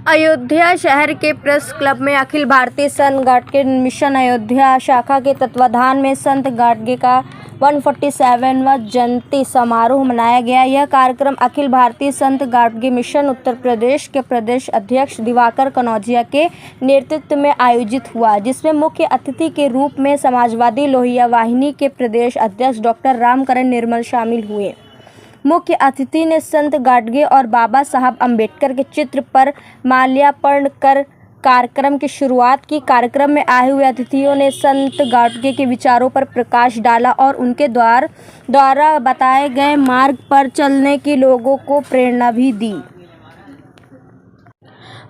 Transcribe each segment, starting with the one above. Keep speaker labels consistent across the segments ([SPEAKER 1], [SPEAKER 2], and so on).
[SPEAKER 1] अयोध्या शहर के press club में अखिल भारतीय संत गाडगे मिशन अयोध्या शाखा के तत्वाधान में संत गाडगे का 147वां जयंती समारोह मनाया गया। यह कार्यक्रम अखिल भारतीय संत गाडगे मिशन उत्तर प्रदेश के प्रदेश अध्यक्ष दिवाकर कनौजिया के नेतृत्व में आयोजित हुआ, जिसमें मुख्य अतिथि के रूप में समाजवादी लोहिया वाहिनी के प्रदेश अध्यक्ष डॉक्टर रामकरण निर्मल शामिल हुए। मुख्य अतिथि ने संत गाडगे और बाबा साहब अम्बेडकर के चित्र पर माल्यार्पण कर कार्यक्रम की शुरुआत की। कार्यक्रम में आए हुए अतिथियों ने संत गाडगे के विचारों पर प्रकाश डाला और उनके द्वारा बताए गए मार्ग पर चलने की लोगों को प्रेरणा भी दी।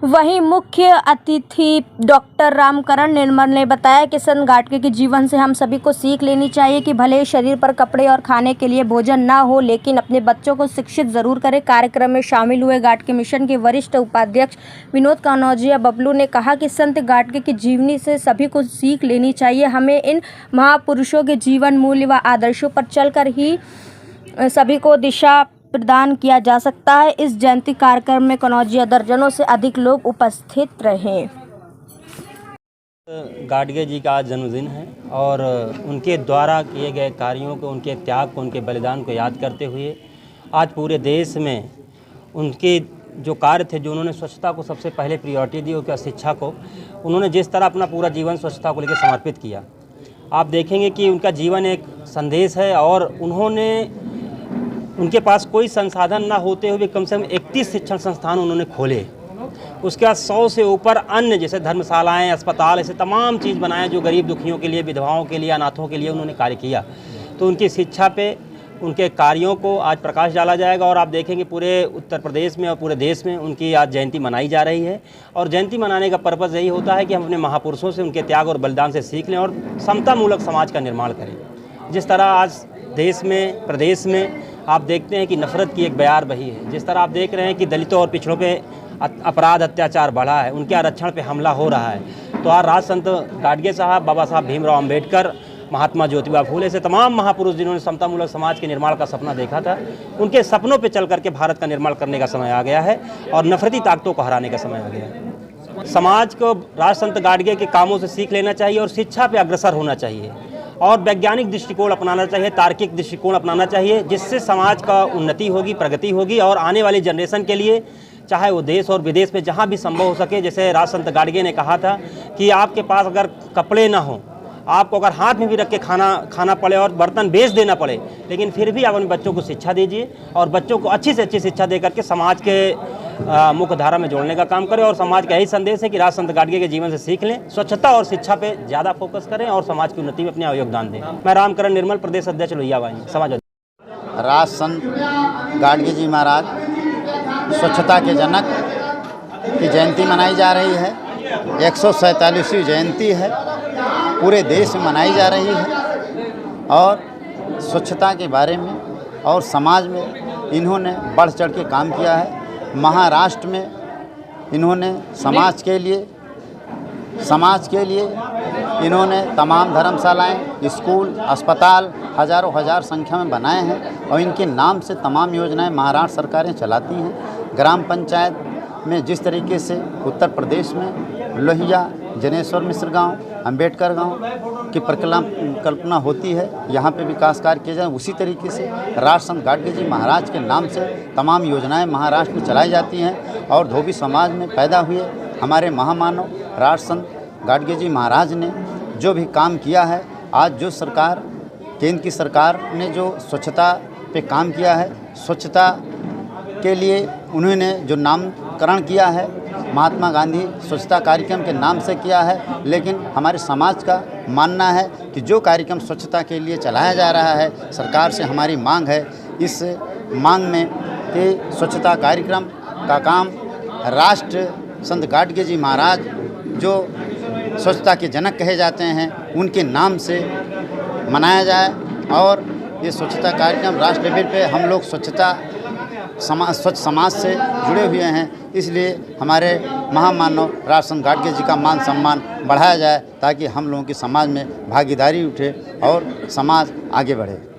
[SPEAKER 1] वहीं मुख्य अतिथि डॉक्टर रामकरण निर्मल ने बताया कि संत गाडगे के जीवन से हम सभी को सीख लेनी चाहिए कि भले ही शरीर पर कपड़े और खाने के लिए भोजन ना हो, लेकिन अपने बच्चों को शिक्षित जरूर करें। कार्यक्रम में शामिल हुए गाडगे मिशन के वरिष्ठ उपाध्यक्ष विनोद कनौजिया बबलू ने कहा कि संत गाडगे की जीवनी से सभी को सीख लेनी चाहिए। हमें इन महापुरुषों के जीवन मूल्य व आदर्शों पर चलकर ही सभी को दिशा प्रदान किया जा सकता है। इस जयंती कार्यक्रम में कनौजिया दर्जनों से अधिक लोग उपस्थित रहे।
[SPEAKER 2] गाडगे जी का आज जन्मदिन है और उनके द्वारा किए गए कार्यों को, उनके त्याग को, उनके बलिदान को याद करते हुए आज पूरे देश में उनके जो कार्य थे, जो उन्होंने स्वच्छता को सबसे पहले प्रायोरिटी दी और शिक्षा को, उन्होंने जिस तरह अपना पूरा जीवन स्वच्छता को लेकर समर्पित किया, आप देखेंगे कि उनका जीवन एक संदेश है। और उनके पास कोई संसाधन ना होते हुए कम से कम 31 शिक्षण संस्थान उन्होंने खोले। उसके बाद 100 से ऊपर अन्य जैसे धर्मशालाएं, अस्पताल, ऐसे तमाम चीज़ बनाए जो गरीब दुखियों के लिए, विधवाओं के लिए, अनाथों के लिए उन्होंने कार्य किया। तो उनकी शिक्षा पे, उनके कार्यों को आज प्रकाश डाला जाएगा और आप देखेंगे पूरे उत्तर प्रदेश में और पूरे देश में उनकी आज जयंती मनाई जा रही है। और जयंती मनाने का पर्पज़ यही होता है कि हम अपने महापुरुषों से, उनके त्याग और बलिदान से सीख लें और समतामूलक समाज का निर्माण करें। जिस तरह आज देश में, प्रदेश में आप देखते हैं कि नफ़रत की एक बयार बही है, जिस तरह आप देख रहे हैं कि दलितों और पिछड़ों पे अपराध, अत्याचार बढ़ा है, उनके आरक्षण पे हमला हो रहा है। तो आज राज संत गाडगे साहब, बाबा साहब भीमराव अम्बेडकर, महात्मा ज्योतिबा फूले से तमाम महापुरुष जिन्होंने समतामूलक समाज के निर्माण का सपना देखा था, उनके सपनों पे चल करके भारत का निर्माण करने का समय आ गया है और नफरती ताकतों को हराने का समय आ गया है। समाज को राज संत गाडगे के कामों से सीख लेना चाहिए और शिक्षा पे अग्रसर होना चाहिए और वैज्ञानिक दृष्टिकोण अपनाना चाहिए, तार्किक दृष्टिकोण अपनाना चाहिए, जिससे समाज का उन्नति होगी, प्रगति होगी और आने वाली जनरेशन के लिए, चाहे वो देश और विदेश में जहाँ भी संभव हो सके, जैसे राज संत गाडगे ने कहा था कि आपके पास अगर कपड़े ना हो, आपको अगर हाथ में भी रख के खाना पड़े और बर्तन बेच देना पड़े, लेकिन फिर भी आप अपने बच्चों को शिक्षा दीजिए और बच्चों को अच्छी से अच्छी शिक्षा दे करके समाज के मुख्य धारा में जोड़ने का काम करें। और समाज का यही संदेश है कि राज संत गाडगे के जीवन से सीख लें, स्वच्छता और शिक्षा पे ज़्यादा फोकस करें और समाज की उन्नति में अपना योगदान दें। मैं रामकरण निर्मल, प्रदेश अध्यक्ष लोहिया वाहिनी, समाज।
[SPEAKER 3] राज संत गाडगे जी महाराज स्वच्छता के जनक की जयंती मनाई जा रही है। 147वीं जयंती है, पूरे देश में मनाई जा रही है और स्वच्छता के बारे में और समाज में इन्होंने बढ़ चढ़ के काम किया है। महाराष्ट्र में इन्होंने समाज के लिए इन्होंने तमाम धर्मशालाएं, स्कूल, अस्पताल हजार संख्या में बनाए हैं और इनके नाम से तमाम योजनाएं महाराष्ट्र सरकारें चलाती हैं। ग्राम पंचायत में जिस तरीके से उत्तर प्रदेश में लोहिया, जनेश्वर मिश्र गांव, अम्बेडकर गांव की कल्पना होती है, यहाँ पे विकास कार्य किए जाए, उसी तरीके से राज संत गाडगे जी महाराज के नाम से तमाम योजनाएं महाराष्ट्र में चलाई जाती हैं। और धोबी समाज में पैदा हुए हमारे महामानव राज संत गाडगे जी महाराज ने जो भी काम किया है, आज जो सरकार, केंद्र की सरकार ने जो स्वच्छता पे काम किया है, स्वच्छता के लिए उन्होंने जो नामकरण किया है महात्मा गांधी स्वच्छता कार्यक्रम के नाम से किया है, लेकिन हमारे समाज का मानना है कि जो कार्यक्रम स्वच्छता के लिए चलाया जा रहा है, सरकार से हमारी मांग है, इस मांग में कि स्वच्छता कार्यक्रम का काम राष्ट्र संत गाडगे जी महाराज जो स्वच्छता के जनक कहे जाते हैं, उनके नाम से मनाया जाए। और ये स्वच्छता कार्यक्रम राष्ट्र लेवल पे हम लोग स्वच्छ समाज से जुड़े हुए हैं, इसलिए हमारे महामानव राज संत गाडगे जी का मान सम्मान बढ़ाया जाए ताकि हम लोगों की समाज में भागीदारी उठे और समाज आगे बढ़े।